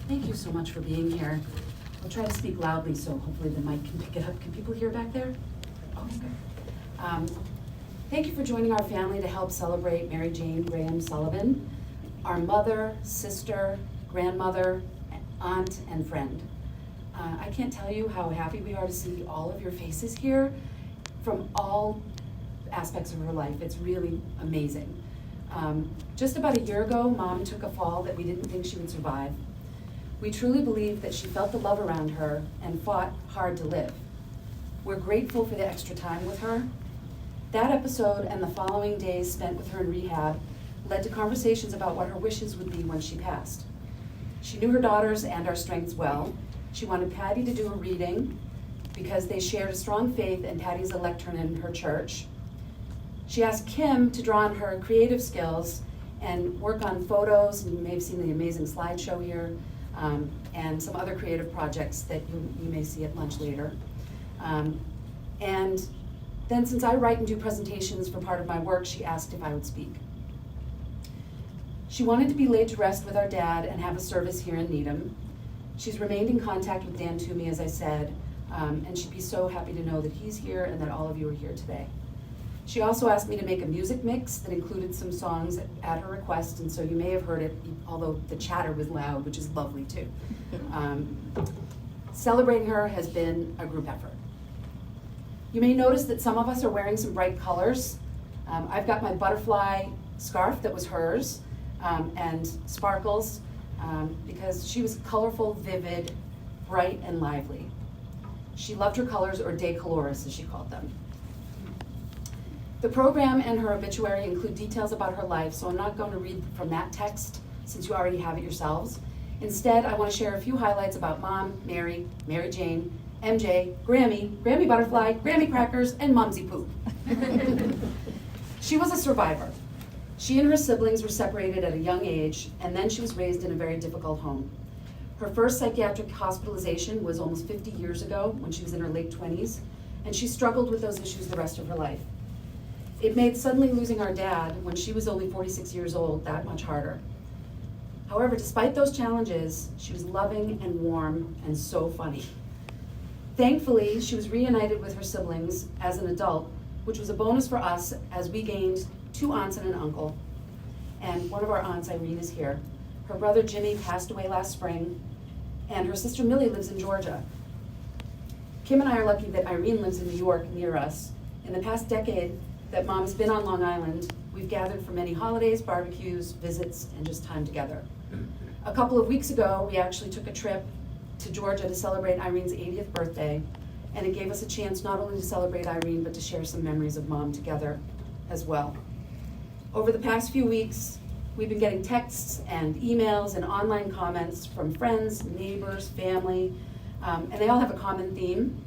Thank you so much for being here. I'll try to speak loudly so hopefully the mic can pick it up. Can people hear back there? Oh, good. Thank you for joining our family to help celebrate Mary Jane Graham Sullivan, our mother, sister, grandmother, aunt, and friend. I can't tell you how happy we are to see all of your faces here from all aspects of her life. It's really amazing. Just about a year ago, Mom took a fall that we didn't think she would survive. We truly believe that she felt the love around her and fought hard to live. We're grateful for the extra time with her. That episode and the following days spent with her in rehab led to conversations about what her wishes would be when she passed. She knew her daughters and our strengths well. She wanted Patty to do a reading because they shared a strong faith and Patty's a lectern in her church. She asked Kim to draw on her creative skills and work on photos, and you may have seen the amazing slideshow here, and some other creative projects that you may see at lunch later. And then since I write and do presentations for part of my work, she asked if I would speak. She wanted to be laid to rest with our dad and have a service here in Needham. She's remained in contact with Dan Toomey, as I said, and she'd be so happy to know that he's here and that all of you are here today. She also asked me to make a music mix that included some songs at her request, and so you may have heard it, although the chatter was loud, which is lovely too. Celebrating her has been a group effort. You may notice that some of us are wearing some bright colors. I've got my butterfly scarf that was hers, and sparkles, because she was colorful, vivid, bright, and lively. She loved her colors, or decoloris, as she called them. The program and her obituary include details about her life, so I'm not going to read from that text since you already have it yourselves. Instead, I want to share a few highlights about Mom, Mary, Mary Jane, MJ, Grammy, Grammy Butterfly, Grammy Crackers, and Mumsy Poo. She was a survivor. She and her siblings were separated at a young age, and then she was raised in a very difficult home. Her first psychiatric hospitalization was almost 50 years ago when she was in her late 20s, and she struggled with those issues the rest of her life. It made suddenly losing our dad, when she was only 46 years old, that much harder. However, despite those challenges, she was loving and warm and so funny. Thankfully, she was reunited with her siblings as an adult, which was a bonus for us as we gained 2 aunts and an uncle. And one of our aunts, Irene, is here. Her brother Jimmy passed away last spring, and her sister Millie lives in Georgia. Kim and I are lucky that Irene lives in New York near us. In the past decade that Mom's been on Long Island, we've gathered for many holidays, barbecues, visits, and just time together. A couple of weeks ago, we actually took a trip to Georgia to celebrate Irene's 80th birthday, and it gave us a chance not only to celebrate Irene, but to share some memories of Mom together as well. Over the past few weeks, we've been getting texts and emails and online comments from friends, neighbors, family, and they all have a common theme,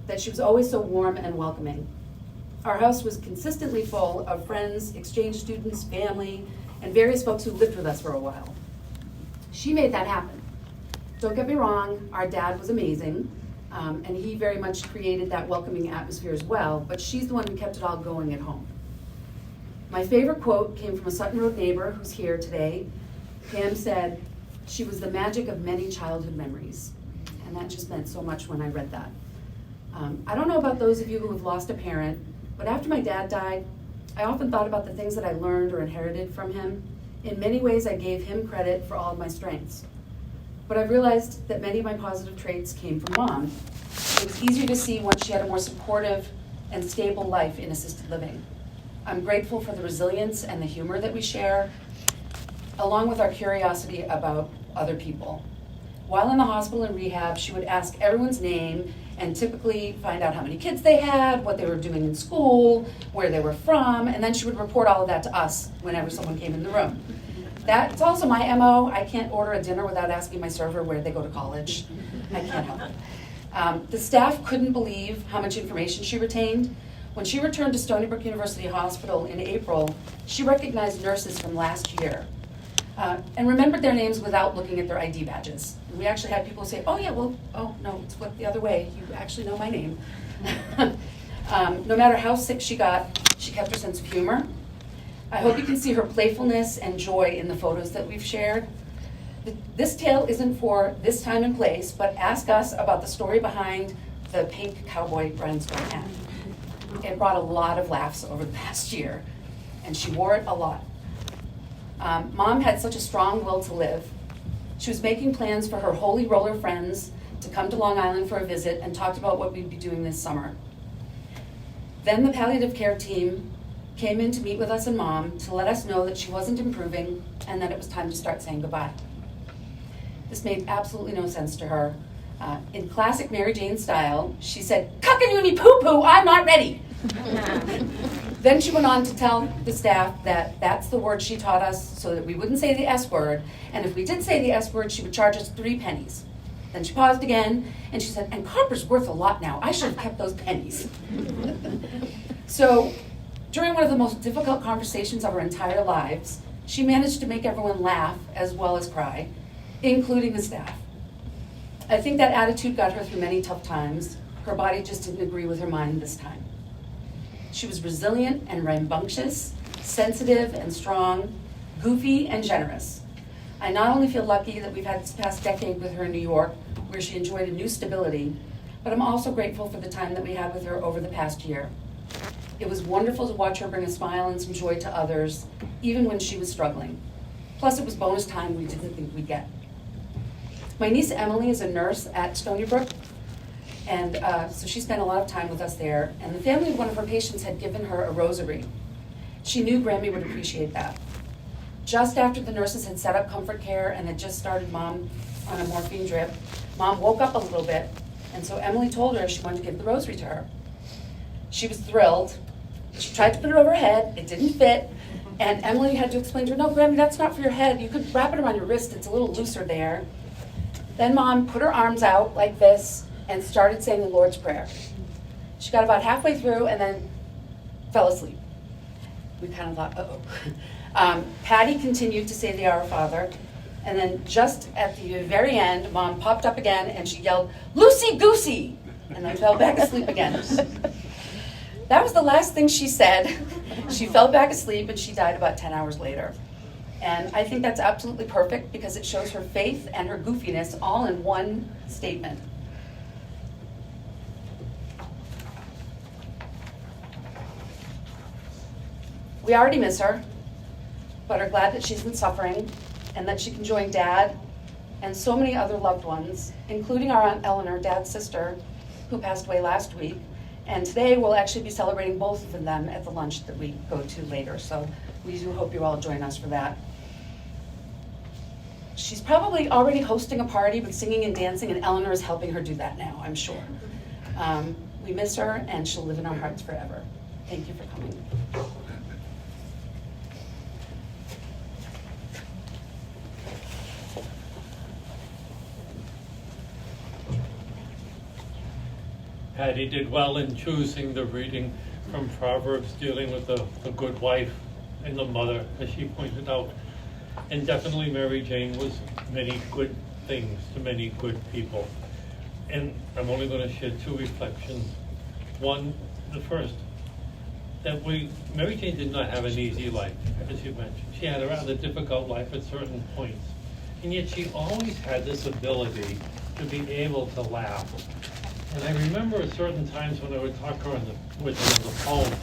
that she was always so warm and welcoming. Our house was consistently full of friends, exchange students, family, and various folks who lived with us for a while. She made that happen. Don't get me wrong, our dad was amazing, and he very much created that welcoming atmosphere as well, but she's the one who kept it all going at home. My favorite quote came from a Sutton Road neighbor who's here today. Pam said, "She was the magic of many childhood memories." And that just meant so much when I read that. I don't know about those of you who have lost a parent, but after my dad died, I often thought about the things that I learned or inherited from him. In many ways, I gave him credit for all of my strengths. But I've realized that many of my positive traits came from Mom. It was easier to see once she had a more supportive and stable life in assisted living. I'm grateful for the resilience and the humor that we share, along with our curiosity about other people. While in the hospital and rehab, she would ask everyone's name and typically find out how many kids they had, what they were doing in school, where they were from, and then she would report all of that to us whenever someone came in the room. That's also my MO. I can't order a dinner without asking my server where they go to college. I can't help it. The staff couldn't believe how much information she retained. When she returned to Stony Brook University Hospital in April, she recognized nurses from last year and remembered their names without looking at their ID badges. And we actually had people say, "Oh yeah, well, oh no, it's flipped the other way. You actually know my name." No matter how sick she got, she kept her sense of humor. I hope you can see her playfulness and joy in the photos that we've shared. This tale isn't for this time and place, but ask us about the story behind the pink cowboy rhinestone hat. It brought a lot of laughs over the past year, and she wore it a lot. Mom had such a strong will to live. She was making plans for her Holy Roller friends to come to Long Island for a visit and talked about what we'd be doing this summer. Then the palliative care team came in to meet with us and Mom to let us know that she wasn't improving and that it was time to start saying goodbye. This made absolutely no sense to her. In classic Mary Jane style, she said, "Cuckanoony poo-poo, I'm not ready." Then she went on to tell the staff that that's the word she taught us so that we wouldn't say the S word, and if we did say the S word, she would charge us 3 pennies. Then she paused again, and she said, "And copper's worth a lot now. I should have kept those pennies." So, during one of the most difficult conversations of her entire lives, she managed to make everyone laugh as well as cry, including the staff. I think that attitude got her through many tough times. Her body just didn't agree with her mind this time. She was resilient and rambunctious, sensitive and strong, goofy and generous. I not only feel lucky that we've had this past decade with her in New York, where she enjoyed a new stability, but I'm also grateful for the time that we had with her over the past year. It was wonderful to watch her bring a smile and some joy to others, even when she was struggling. Plus, it was bonus time we didn't think we'd get. My niece Emily is a nurse at Stony Brook, and so she spent a lot of time with us there, and the family of one of her patients had given her a rosary. She knew Grammy would appreciate that. Just after the nurses had set up comfort care and had just started Mom on a morphine drip, Mom woke up a little bit, and so Emily told her she wanted to give the rosary to her. She was thrilled. She tried to put it over her head, it didn't fit, and Emily had to explain to her, "No, Grammy, that's not for your head. You could wrap it around your wrist, it's a little looser there." Then Mom put her arms out like this and started saying the Lord's Prayer. She got about halfway through and then fell asleep. We kind of thought, uh-oh. Patty continued to say the Our Father, and then just at the very end, Mom popped up again and she yelled, "Loosey-goosey!" and then fell back asleep again. That was the last thing she said. She fell back asleep and she died about 10 hours later. And I think that's absolutely perfect because it shows her faith and her goofiness all in one statement. We already miss her, but are glad that she's been suffering and that she can join Dad and so many other loved ones, including our Aunt Eleanor, Dad's sister, who passed away last week. And today we'll actually be celebrating both of them at the lunch that we go to later. So we do hope you all join us for that. She's probably already hosting a party with singing and dancing, and Eleanor is helping her do that now, I'm sure. We miss her, and she'll live in our hearts forever. Thank you for coming. Patty did well in choosing the reading from Proverbs dealing with the good wife and the mother, as she pointed out. And definitely Mary Jane was many good things to many good people. And I'm only going to share 2 reflections. One, the first, that Mary Jane did not have an easy life, as you mentioned. She had a rather difficult life at certain points. And yet she always had this ability to be able to laugh. And I remember at certain times when I would talk to her with her on the phone,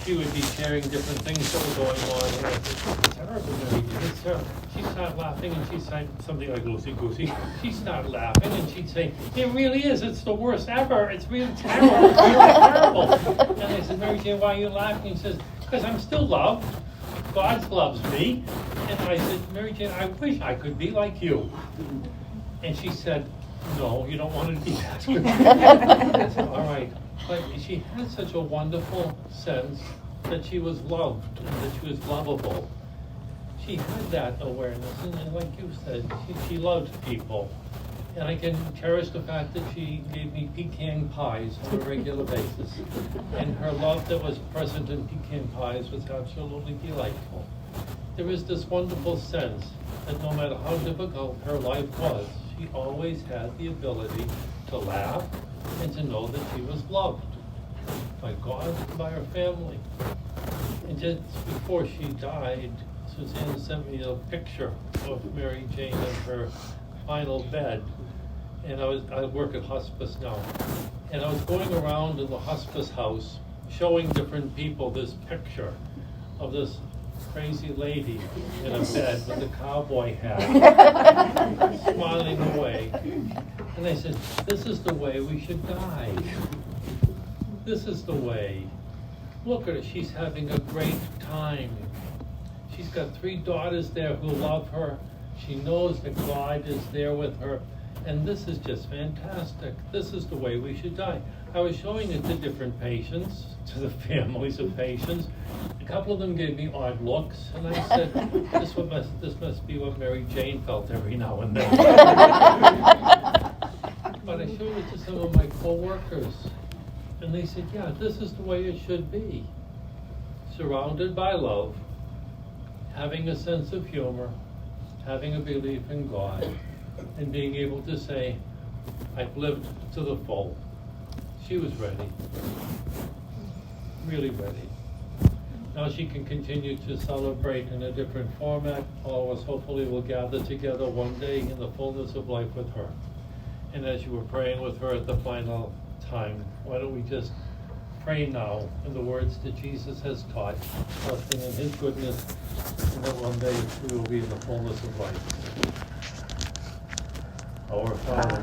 she would be sharing different things that were going on. And I said, "It's terrible, Mary Jane, it's terrible." She'd start laughing and she'd say something like loosey-goosey. She'd start laughing and she'd say, "It really is, it's the worst ever. It's really terrible, it's really terrible." And I said, "Mary Jane, why are you laughing?" And she says, "Because I'm still loved. God loves me." And I said, "Mary Jane, I wish I could be like you." And she said, "No, you don't want to be that good." I said, "All right." But she had such a wonderful sense that she was loved and that she was lovable. She had that awareness, and like you said, she loved people. And I can cherish the fact that she gave me pecan pies on a regular basis. And her love that was present in pecan pies was absolutely delightful. There is this wonderful sense that no matter how difficult her life was, she always had the ability to laugh and to know that she was loved by God and by her family. And just before she died, Suzanne sent me a picture of Mary Jane in her final bed. And I work at hospice now. And I was going around in the hospice house showing different people this picture of this crazy lady in a bed with a cowboy hat, smiling away. And I said, this is the way we should die. This is the way. Look at her, she's having a great time. She's got 3 daughters there who love her. She knows that God is there with her. And this is just fantastic. This is the way we should die. I was showing it to different patients, to the families of patients. A couple of them gave me odd looks, and I said, this must be what Mary Jane felt every now and then. But I showed it to some of my co-workers, and they said, yeah, this is the way it should be. Surrounded by love, having a sense of humor, having a belief in God, and being able to say, I've lived to the full. She was ready, really ready. Now she can continue to celebrate in a different format. All of us hopefully will gather together one day in the fullness of life with her. And as you were praying with her at the final time, why don't we just pray now in the words that Jesus has taught, trusting in his goodness, and that one day we will be in the fullness of life. Our Father,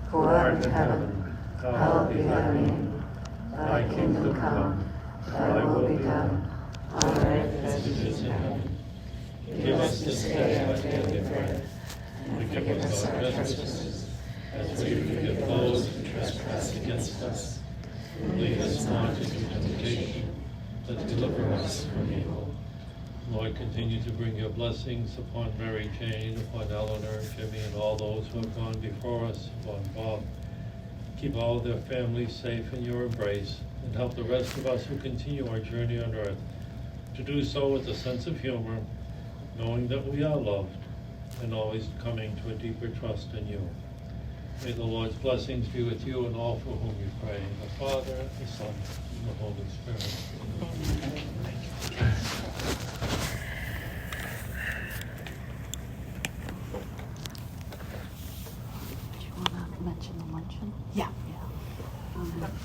who art in heaven, hallowed be thy name. Thy kingdom come, thy will be done, on earth as it is in heaven. Give us this day our daily bread, and forgive us our trespasses, as we forgive those who trespass against us. Lead us not into temptation, but deliver us from evil. Lord, continue to bring your blessings upon Mary Jane, upon Eleanor, Jimmy, and all those who have gone before us, upon Bob. Keep all their families safe in your embrace, and help the rest of us who continue our journey on earth to do so with a sense of humor, knowing that we are loved, and always coming to a deeper trust in you. May the Lord's blessings be with you and all for whom you pray, the Father, the Son, and the Holy Spirit. Amen. Mention the luncheon? Yeah.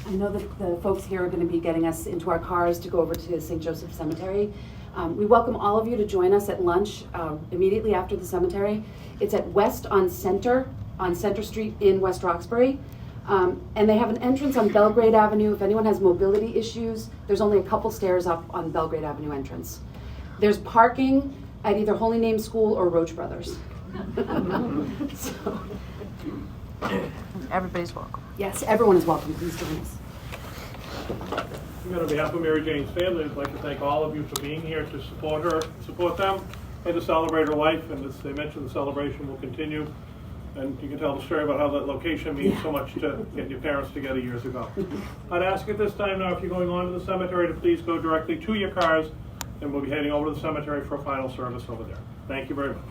I know that the folks here are going to be getting us into our cars to go over to St. Joseph Cemetery. We welcome all of you to join us at lunch immediately after the cemetery. It's at West on Center Street in West Roxbury. And they have an entrance on Belgrade Avenue. If anyone has mobility issues, there's only a couple stairs up on Belgrade Avenue entrance. There's parking at either Holy Name School or Roach Brothers. So, Everybody's welcome. yes, everyone is welcome. Please join us. On behalf of Mary Jane's family, I'd like to thank all of you for being here to support them, and to celebrate her life. And as they mentioned, the celebration will continue. And you can tell the story about how that location means so much to get your parents together years ago. I'd ask at this time now, if you're going on to the cemetery, to please go directly to your cars, and we'll be heading over to the cemetery for a final service over there. Thank you very much.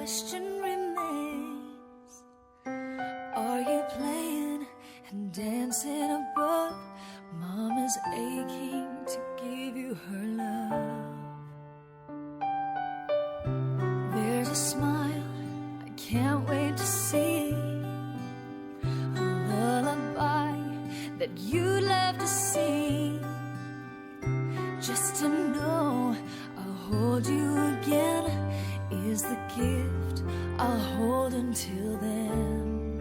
question remains. Are you playing and dancing above? Mama's aching to give you her love. There's a smile I can't wait to see, a lullaby that you'd love to sing. Just to know I'll hold you again is the gift I'll hold until then.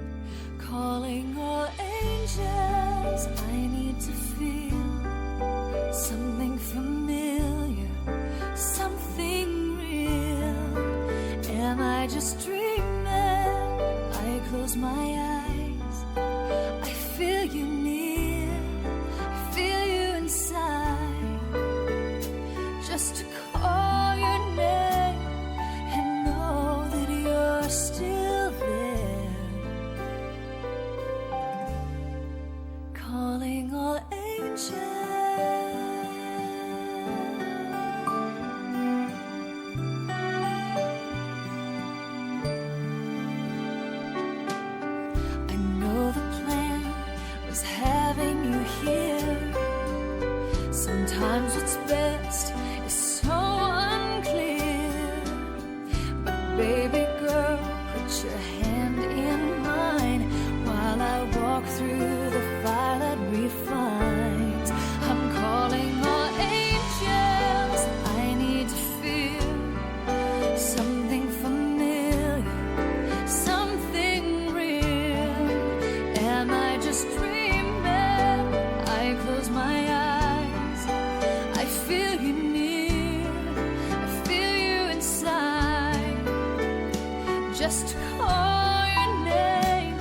Calling all angels, I need to feel something familiar, something real. Am I just dreaming? I close my eyes, I feel you near, I feel you inside. Just to call your name and know that you're still there. Calling all angels. I know the plan was having you here. Sometimes what's best is so unclear. But baby girl, put your hand in mine while I walk through the fire that refines. I'm calling all angels, I need to feel something familiar, something real. Am I just dreaming? I close my eyes, I feel you near, I feel you inside. Just to call your name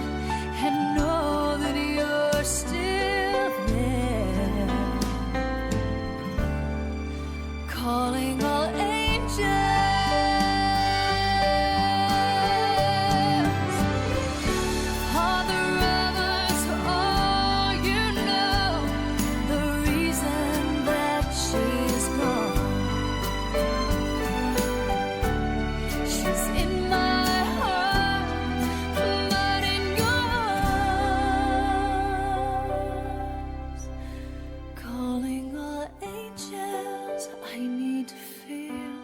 and know that you're still there. Calling all angels. Father others, all you know, the reason that she's gone. She's in my heart, but in yours. Calling all angels, I need to feel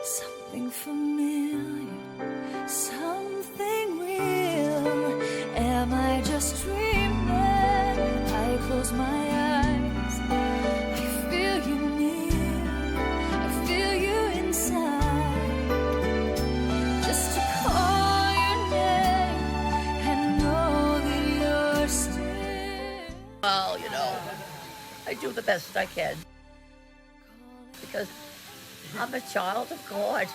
something familiar, something real. Am I just dreaming? I close my eyes, I feel you near, I feel you inside. Just to call your name and know that you're still. Well, you know, I do the best I can because I'm a child of God.